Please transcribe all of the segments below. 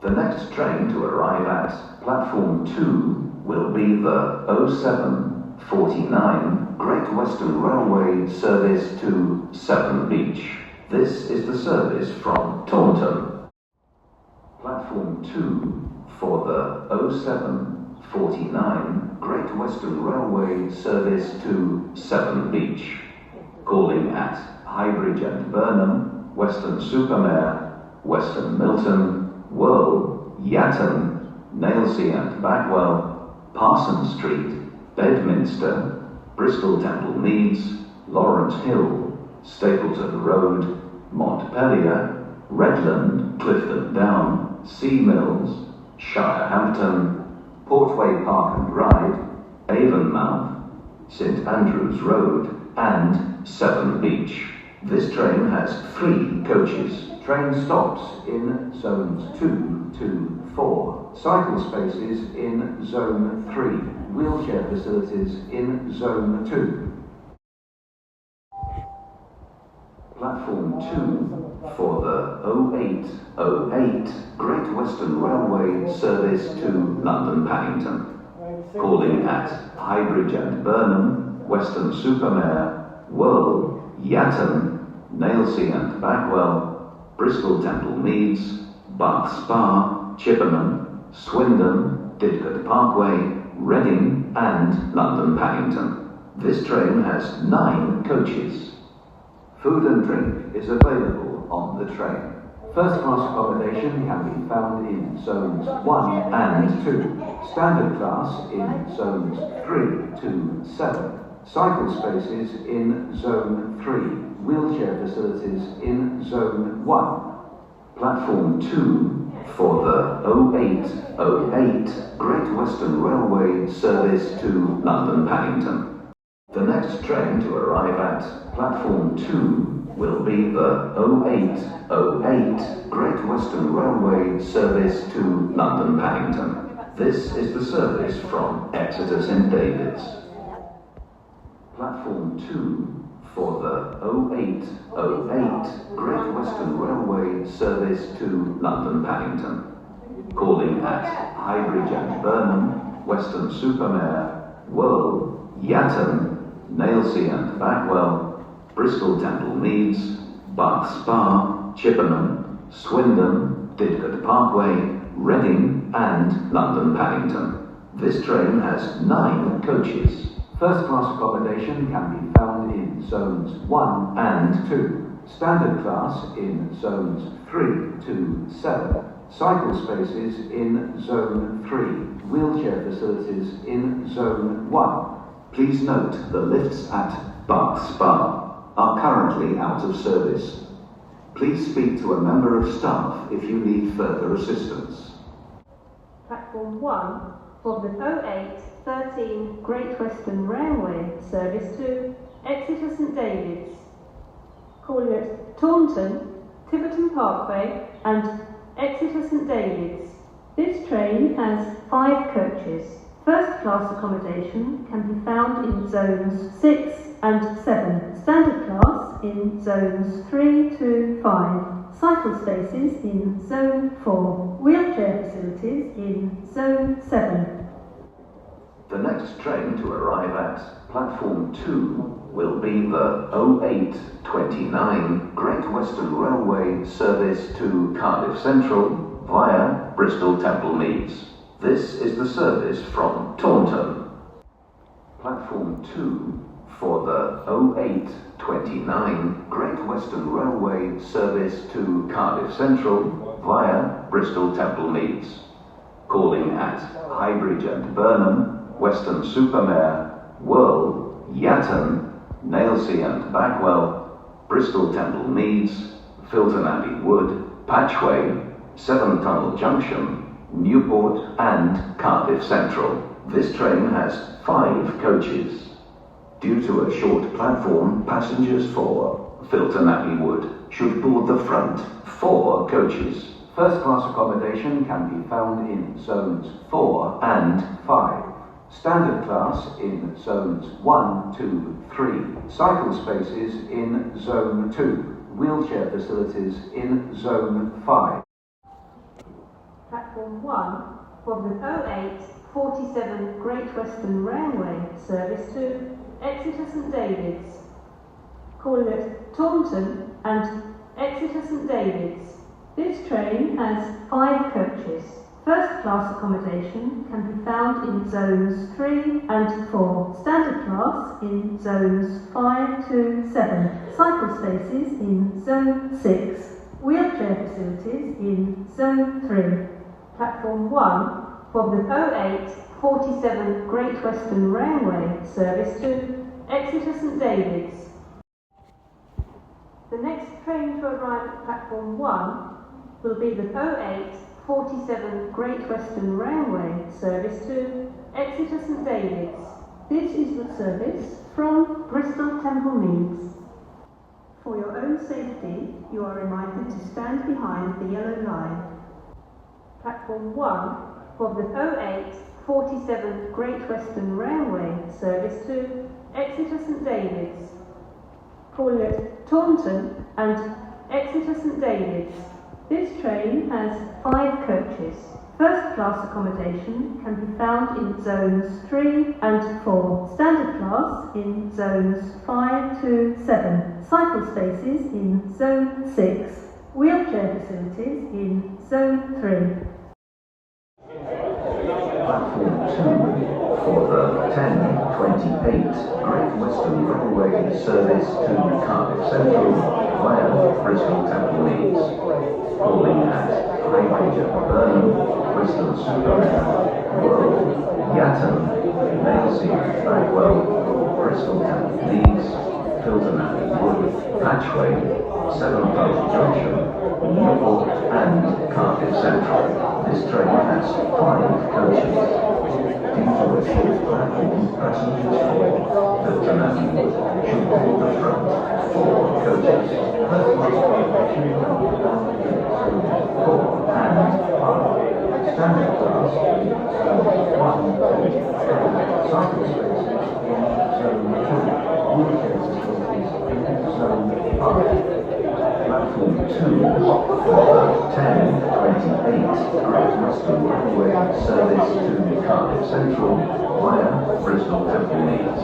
The next train to arrive at platform 2 will be the 0749 Great Western Railway service to Severn Beach. This is the service from Taunton. Platform 2 for the 0749 Great Western Railway service to Severn Beach. Calling at Highbridge and Burnham, Weston-super-Mare, Weston Milton, Worl, Yatton, Nailsea and Backwell, Parsons Street, Bedminster, Bristol Temple Meads, Lawrence Hill, Stapleton Road, Montpellier, Redland, Clifton Down, Sea Mills, Shirehampton, Portway Park and Ride, Avonmouth, St Andrews Road and Severn Beach. This train has 3 coaches. Train stops in zones 2 to 4. Cycle spaces in zone 3. Wheelchair facilities in zone 2. Platform 2 for the 0808 Great Western Railway service to London Paddington. Calling at Highbridge and Burnham, Weston-super-Mare, Worl, Yatton, Nailsea and Backwell, Bristol Temple Meads, Bath Spa, Chippenham, Swindon, Didcot Parkway, Reading and London Paddington. This train has 9 coaches. Food and drink is available on the train. First class accommodation can be found in zones 1 and 2. Standard class in zones 3 to 7. Cycle spaces in zone 3. Wheelchair facilities in zone 1. Platform 2 for the 0808 Great Western Railway service to London Paddington. The next train to arrive at platform 2 will be the 0808 Great Western Railway service to London Paddington. This is the service from Exeter St David's. Platform 2 for the 0808 Great Western Railway service to London Paddington. Calling at Highbridge and Burnham, Weston-super-Mare, Worl, Yatton, Nailsea and Backwell, Bristol Temple Meads, Bath Spa, Chippenham, Swindon, Didcot Parkway, Reading and London Paddington. This train has 9 coaches. First class accommodation can be found in zones 1 and 2. Standard class in zones 3 to 7. Cycle spaces in zone 3. Wheelchair facilities in zone 1. Please note the lifts at Bath Spa are currently out of service. Please speak to a member of staff if you need further assistance. Platform 1 for the 0813 Great Western Railway service to Exeter St David's. Calling at Taunton, Tiverton Parkway and Exeter St David's. This train has 5 coaches. First class accommodation can be found in zones 6 and 7. Standard class in zones 3 to 5. Cycle spaces in zone 4. Wheelchair facilities in zone 7. The next train to arrive at platform 2 will be the 0829 Great Western Railway service to Cardiff Central via Bristol Temple Meads. This is the service from Taunton. Platform 2 for the 0829 Great Western Railway service to Cardiff Central via Bristol Temple Meads. Calling at Highbridge and Burnham, Weston-super-Mare, Worl, Yatton, Nailsea and Backwell, Bristol Temple Meads, Filton Abbey Wood, Patchway, Seven Tunnel Junction, Newport and Cardiff Central. This train has 5 coaches. Due to a short platform, passengers for Filton Abbey Wood should board the front 4 coaches. First class accommodation can be found in zones 4 and 5. Standard class in zones 1 to 3. Cycle spaces in zone 2. Wheelchair facilities in zone 5. Platform 1 from the 0847 Great Western Railway service to Exeter St David's, calling at Taunton and Exeter St David's. This train has 5 coaches. First class accommodation can be found in zones 3 and 4, standard class in zones 5 to 7, cycle spaces in zone 6, wheelchair facilities in zone 3. Platform 1 from the 0847 Great Western Railway service to Exeter St David's. The next train to arrive at platform 1 will be the 0847 Great Western Railway service to Exeter St David's. This is the service from Bristol Temple Meads. For your own safety, you are reminded to stand behind the yellow line. Platform 1 from the 0847 Great Western Railway service to Exeter St David's, calling at Taunton and Exeter St David's. This train has 5 coaches. First class accommodation can be found in zones 3 and 4, standard class in zones 5 to 7, cycle spaces in zone 6, wheelchair facilities in zone 3. Platform 2 for the 10:28 Great Western Railway service to Cardiff Central via Bristol Temple Meads, calling at Highwager, Burnham, Bristol Superman, World, Yatton, Nailsea, Bagwell, Bristol Temple Meads, Filton Wood, Patchway, Sevenfold Junction, Newport and Cardiff Central. This train has 5 coaches. Due to a shift platform passengers for Filton Wood should hold the front 4 coaches. First class accommodation 4 and 5. Standard class 1 to 3. Cycle spaces in zone 2. Wheelchair facilities in zone 5. Platform 2 for the 10:28 Great Western Railway service to Cardiff Central via Bristol Temple Meads.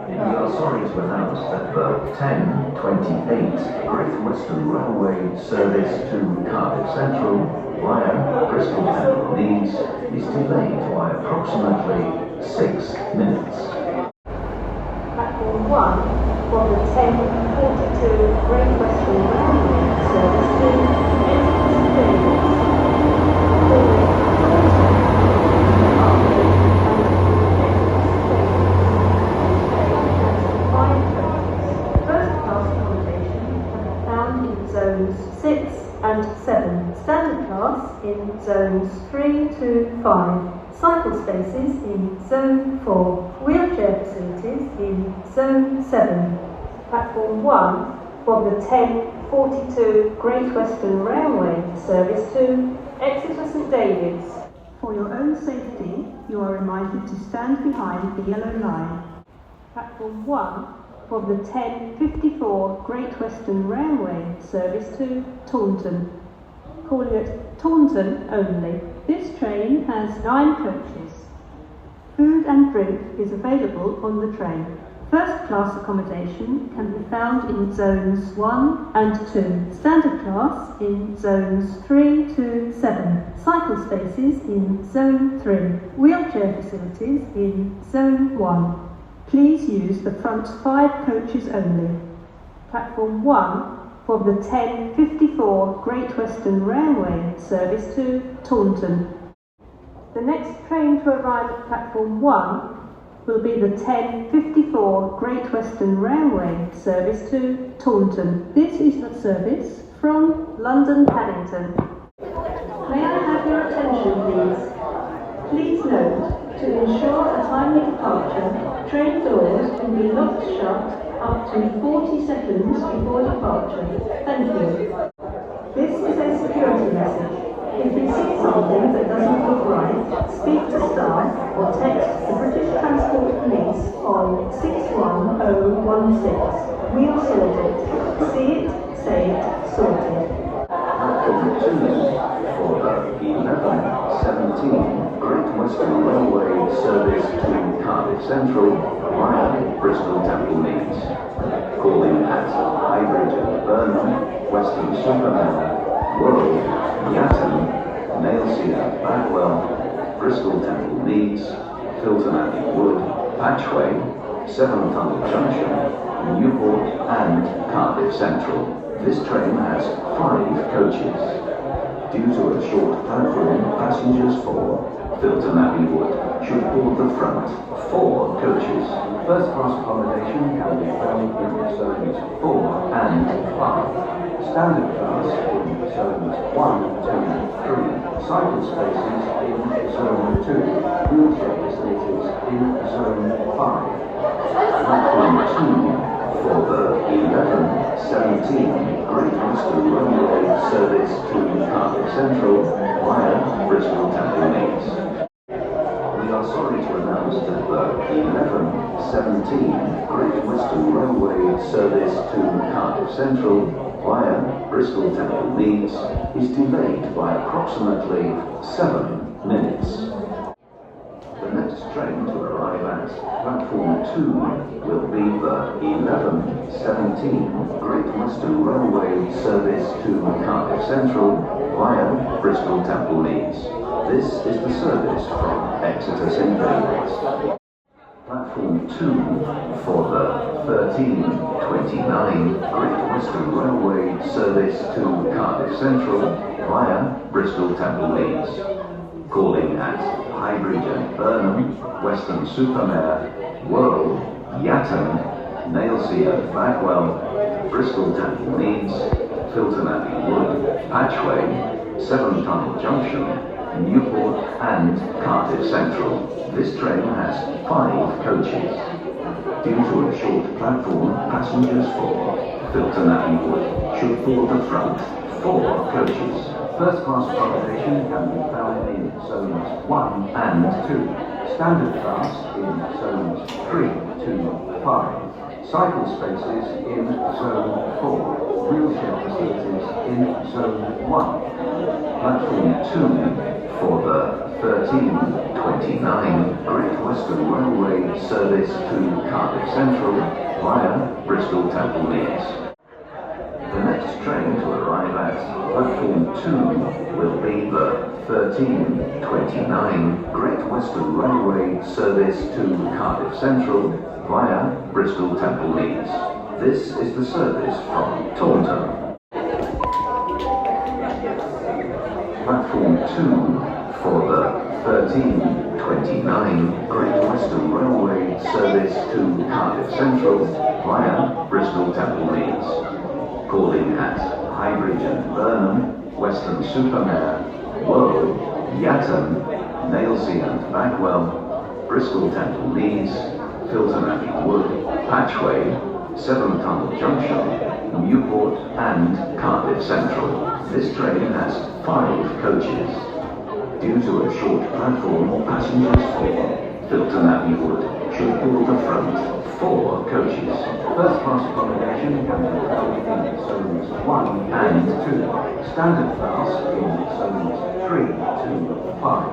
We are sorry to announce that the 10:28 Great Western Railway service to Cardiff Central via Bristol Temple Meads is delayed by approximately 6 minutes. Platform 1 from the 10:42 Great Western Railway service to Exeter St David's, calling at Taunton and 5 coaches. First class accommodation can be found in zones 6 and 7, standard class in zones 3 to 5, cycle spaces in zone 4, wheelchair facilities in zone 7. Platform 1 from the 10:42 Great Western Railway service to Exeter St David's. For your own safety, you are reminded to stand behind the yellow line. Platform 1 from the 10:54 Great Western Railway service to Taunton, calling at Taunton only. This train has 9 coaches. Food and drink is available on the train. First class accommodation can be found in zones 1 and 2, standard class in zones 3 to 7, cycle spaces in zone 3, wheelchair facilities in zone 1. Please use the front 5 coaches only. Platform 1 from the 10:54 Great Western Railway service to Taunton. The next train to arrive at platform 1 will be the 10:54 Great Western Railway service to Taunton. This is the service from London Paddington. May I have your attention, please? Please note, to ensure a timely departure, train doors can be locked shut up to 40 seconds before departure. Thank you. This is a security message. If you see something that doesn't look right, speak to staff or text the British Transport Police on 61016. We'll sort it. See it, say it, sorted. Platform 2 for 17 Great Western Railway service to Cardiff Central via Bristol Temple Meads. Calling at Highbridge and Burnham, Weston-super-Mare, Worrell, Yatton, Nailsea, Bagwell, Bristol Temple Meads, Filton Abbey Wood, Patchway, Seven Tunnel Junction, Newport and Cardiff Central. This train has 5 coaches. Due to a short platform, passengers for Filton Abbey Wood should board the front 4 coaches. First class accommodation can be found in zones 4 and 5. Standard class in zones 1, 2, 3. Cycle spaces in zone 2. Wheelchair facilities in zone 5. Platform 2 for the 11:17 Great Western Railway service to Cardiff Central via Bristol Temple Meads. We are sorry to announce that the 11:17 Great Western Railway service to Cardiff Central via Bristol Temple Meads is delayed by approximately 7 minutes. The next train to arrive at platform 2 will be the 11:17 Great Western Railway service to Cardiff Central via Bristol Temple Meads. This is the service from Exeter St David's. Platform 2 for the 13:29 Great Western Railway service to Cardiff Central via Bristol Temple Meads. Calling at Highbridge and Burnham, Weston-super-Mare, Worrell, Yatton, Nailsea and Bagwell, Bristol Temple Meads, Filton Abbey Wood, Patchway, Seven Tunnel Junction, Newport and Cardiff Central. This train has 5 coaches. Due to a short platform, passengers for Filton Abbey Wood should board the front 4 coaches. First class accommodation can be found in zones 1 and 2. Standard class in zones 3 to 5. Cycle spaces in zone 4. Wheelchair facilities in zone 1. Platform 2 for the 13:29 Great Western Railway service to Cardiff Central via Bristol Temple Meads. The next train to arrive at platform 2 will be the 13:29 Great Western Railway service to Cardiff Central via Bristol Temple Meads. This is the service from Taunton. Platform 2 for the 13:29 Great Western Railway service to Cardiff Central via Bristol Temple Meads. Calling at Highbridge and Burnham, Weston-super-Mare, Worrell, Yatton, Nailsea and Bagwell, Bristol Temple Meads, Filton Abbey Wood, Patchway, Seven Tunnel Junction, Newport and Cardiff Central. This train has 5 coaches. Due to a short platform, passengers for Filton Abbey Wood should board the front 4 coaches. First class accommodation can be found in zones 1 and 2. Standard class in zones 3 to 5.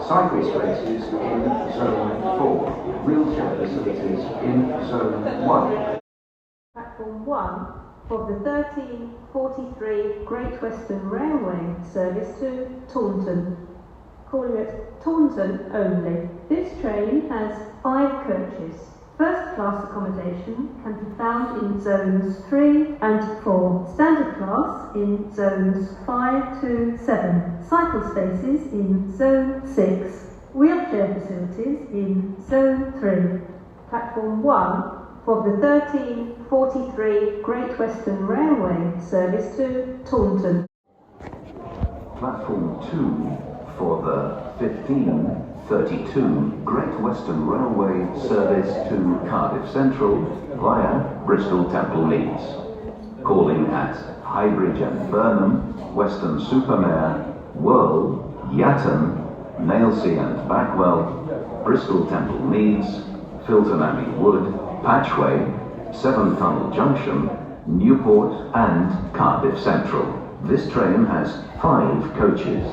Cycle spaces in zone 4. Wheelchair facilities in zone 1. Platform 1 for the 13:43 Great Western Railway service to Taunton. Calling at Taunton only. This train has 5 coaches. First class accommodation can be found in zones 3 and 4. Standard class in zones 5 to 7. Cycle spaces in zone 6. Wheelchair facilities in zone 3. Platform 1 for the 13:43 Great Western Railway service to Taunton. Platform 2 for the 15:32 Great Western Railway service to Cardiff Central via Bristol Temple Meads. Calling at Highbridge and Burnham, Weston-super-Mare, Worrell, Yatton, Nailsea and Bagwell, Bristol Temple Meads, Filton Abbey Wood, Patchway, Seven Tunnel Junction, Newport and Cardiff Central. This train has 5 coaches.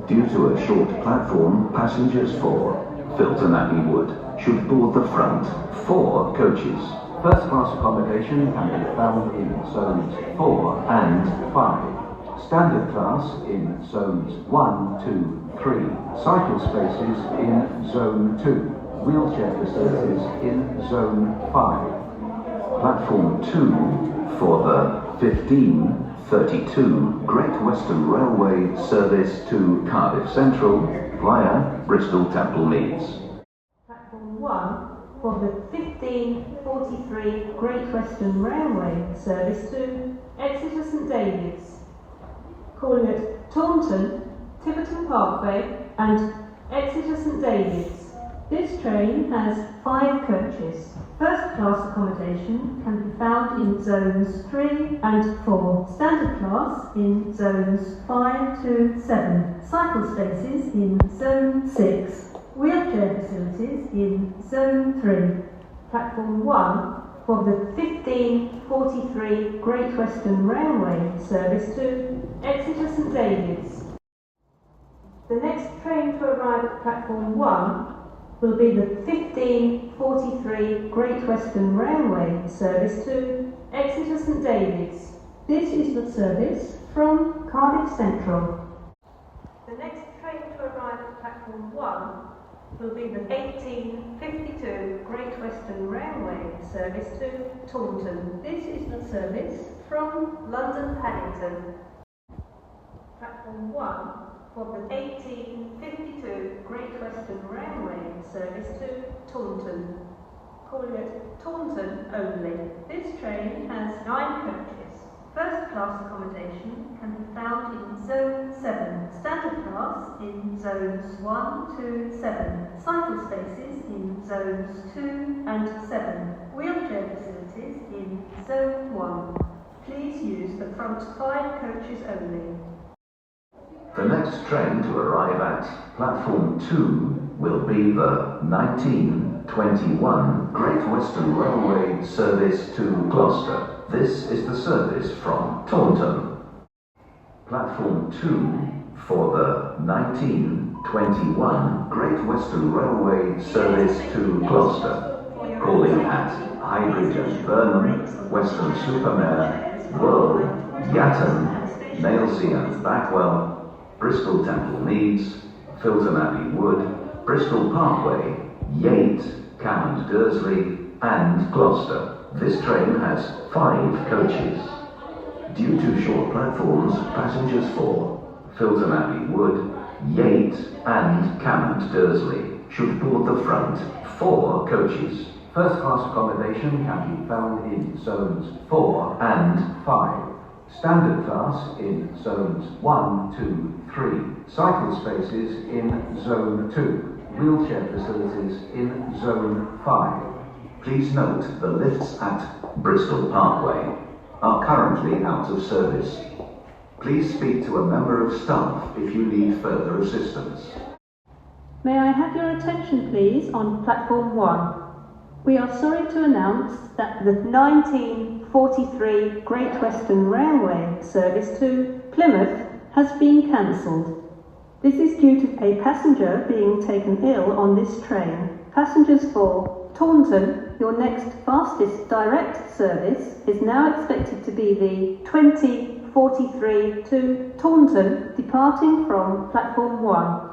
Due to a short platform, passengers for Filton Abbey Wood should board the front 4 coaches. First class accommodation can be found in zones 4 and 5. Standard class in zones 1, 2, 3. Cycle spaces in zone 2. Wheelchair facilities in zone 5. Platform 2 for the 1532 Great Western Railway service to Cardiff Central via Bristol Temple Meads. Platform 1 for the 1543 Great Western Railway service to Exeter St David's, calling at Taunton, Tiverton Parkway and Exeter St David's. This train has 5 coaches. First class accommodation can be found in zones 3 and 4. Standard class in zones 5 to 7. Cycle spaces in zone 6. Wheelchair facilities in zone 3. Platform 1 for the 1543 Great Western Railway service to Exeter St David's. The next train to arrive at platform 1 will be the 1543 Great Western Railway service to Exeter St David's. This is the service from Cardiff Central. The next train to arrive at platform 1 will be the 1852 Great Western Railway service to Taunton. This is the service from London Paddington. Platform 1 for the 1852 Great Western Railway service to Taunton, calling at Taunton only. This train has 9 coaches. First class accommodation can be found in zone 7, standard class in zones 1 to 7, cycle spaces in zones 2 and 7, wheelchair facilities in zone 1. Please use the front 5 coaches only. The next train to arrive at platform 2 will be the 1921 Great Western Railway service to Gloucester. This is the service from Taunton. Platform 2 for the 1921 Great Western Railway service to Gloucester, calling at Highbridge, Burnham, Weston-super-Mare, Worl, Yatton, Nailsea and Backwell, Bristol Temple Meads, Filton Abbey Wood, Bristol Parkway, Yate, Cam and Dursley, and Gloucester. This train has 5 coaches. Due to short platforms, passengers for Filton Abbey Wood, Yate, and Cam and Dursley should board the front 4 coaches. First class accommodation can be found in zones 4 and 5. Standard class in zones 1, 2, 3. Cycle spaces in zone 2. Wheelchair facilities in zone 5. Please note the lifts at Bristol Parkway are currently out of service. Please speak to a member of staff if you need further assistance. May I have your attention please on platform 1. We are sorry to announce that the 1943 Great Western Railway service to Plymouth has been cancelled. This is due to a passenger being taken ill on this train. Passengers for Taunton, your next fastest direct service, is now expected to be the 2043 to Taunton, departing from platform 1.